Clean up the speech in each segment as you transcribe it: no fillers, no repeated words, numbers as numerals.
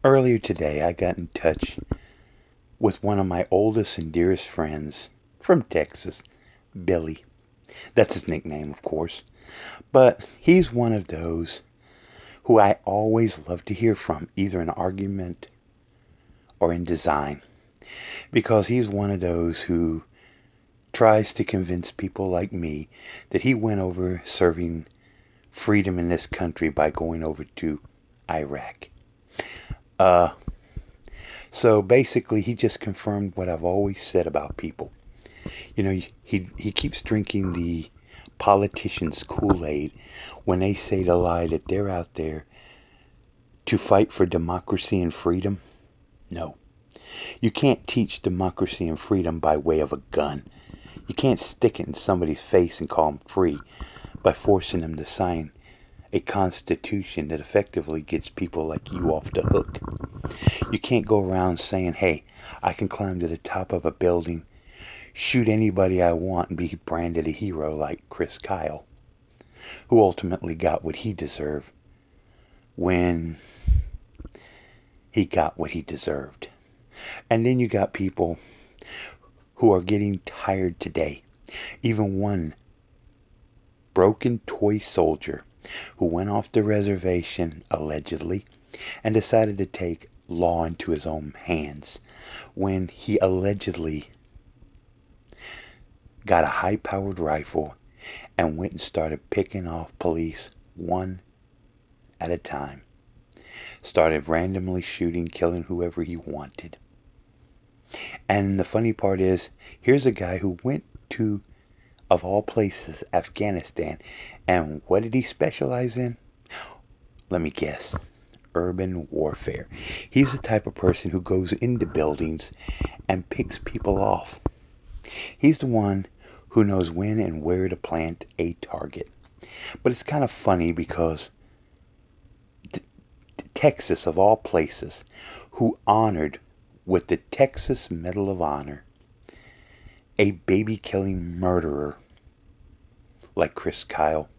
Earlier today, I got in touch with one of my oldest and dearest friends from Texas, Billy. That's his nickname, of course. But he's one of those who I always love to hear from, either in argument or in design, because he's one of those who tries to convince people like me that he went over serving freedom in this country by going over to Iraq. Uh, so basically, he just confirmed what I've always said about people. You know, he keeps drinking the politicians' Kool-Aid when they say the lie that they're out there to fight for democracy and freedom. No. You can't teach democracy and freedom by way of a gun. You can't stick it in somebody's face and call them free by forcing them to sign a constitution that effectively gets people like you off the hook. You can't go around saying, hey, I can climb to the top of a building, shoot anybody I want, and be branded a hero like Chris Kyle, who ultimately got what he deserved when he got what he deserved. And then you got people who are getting tired today. Even one broken toy soldier who went off the reservation, allegedly, and decided to take law into his own hands when he allegedly got a high-powered rifle and went and started picking off police one at a time. Started randomly shooting, killing whoever he wanted. And the funny part is, here's a guy who went to, of all places, Afghanistan. And what did he specialize in? Let me guess. Urban warfare. He's the type of person who goes into buildings and picks people off. He's the one who knows when and where to plant a target. But it's kind of funny because Texas, of all places, who honored with the Texas Medal of Honor a baby-killing murderer like Chris Kyle.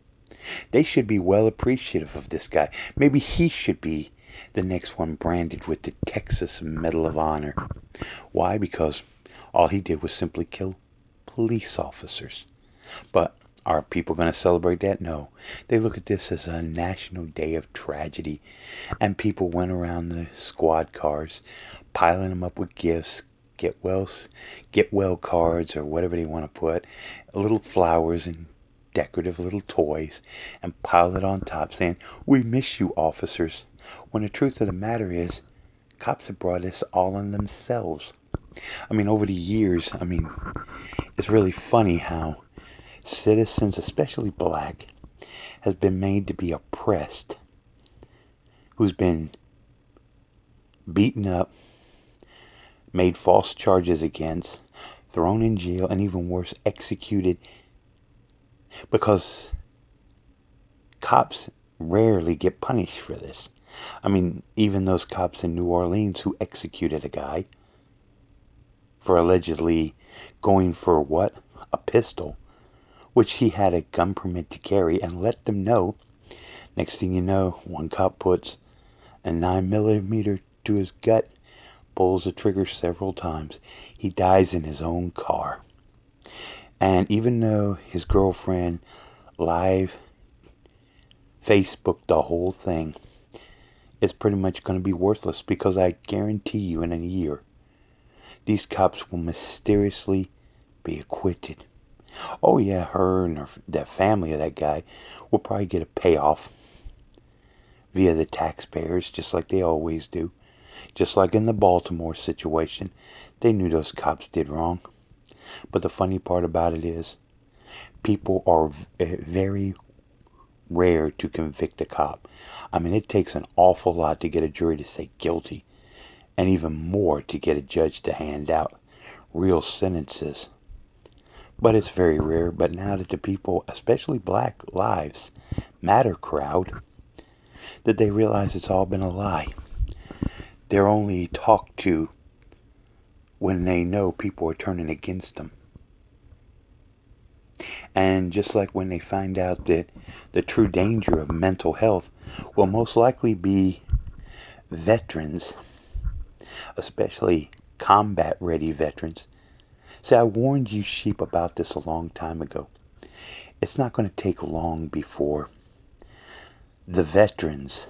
They should be well appreciative of this guy. Maybe he should be the next one branded with the Texas Medal of Honor. Why? Because all he did was simply kill police officers. But are people going to celebrate that? No. They look at this as a national day of tragedy. And people went around the squad cars, piling them up with gifts, get well cards, or whatever they want to put, little flowers and decorative little toys, and pile it on top saying, we miss you, officers. When the truth of the matter is, cops have brought this all on themselves. Over the years, it's really funny how citizens, especially black, has been made to be oppressed, who's been beaten up, made false charges against, thrown in jail, and even worse, executed, because cops rarely get punished for this. Even those cops in New Orleans who executed a guy for allegedly going for what? A pistol, which he had a gun permit to carry, and let them know. Next thing you know, one cop puts a 9mm to his gut, pulls the trigger several times. He dies in his own car. And even though his girlfriend live Facebooked the whole thing, it's pretty much going to be worthless, because I guarantee you in a year, these cops will mysteriously be acquitted. Oh yeah, her and the family of that guy will probably get a payoff via the taxpayers, just like they always do. Just like in the Baltimore situation, they knew those cops did wrong. But the funny part about it is, people are very rare to convict a cop. It takes an awful lot to get a jury to say guilty, and even more to get a judge to hand out real sentences. But it's very rare. But now that the people, especially Black Lives Matter crowd, that they realize it's all been a lie. They're only talked to when they know people are turning against them. And just like when they find out that the true danger of mental health will most likely be veterans, especially combat-ready veterans. See, I warned you sheep about this a long time ago. It's not going to take long before the veterans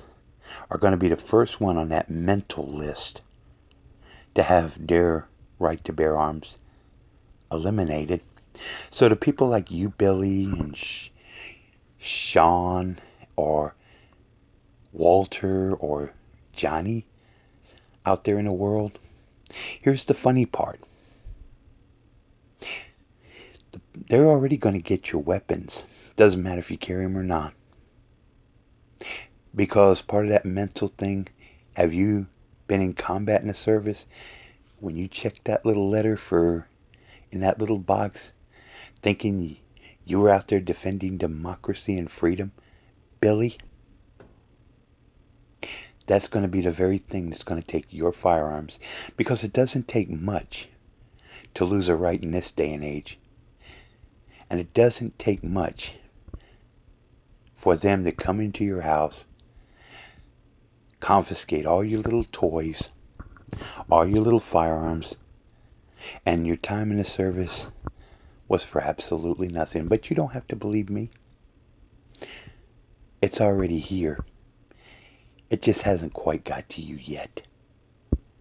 are going to be the first one on that mental list to have their right to bear arms eliminated. So the people like you, Billy, and Sean, or Walter, or Johnny out there in the world, here's the funny part. They're already going to get your weapons. Doesn't matter if you carry them or not. Because part of that mental thing, have you been in combat in the service? When you check that little letter in that little box, thinking you were out there defending democracy and freedom, Billy, that's going to be the very thing that's going to take your firearms. Because it doesn't take much to lose a right in this day and age. And it doesn't take much for them to come into your house, confiscate all your little toys, all your little firearms, and your time in the service was for absolutely nothing. But you don't have to believe me. It's already here. It just hasn't quite got to you yet.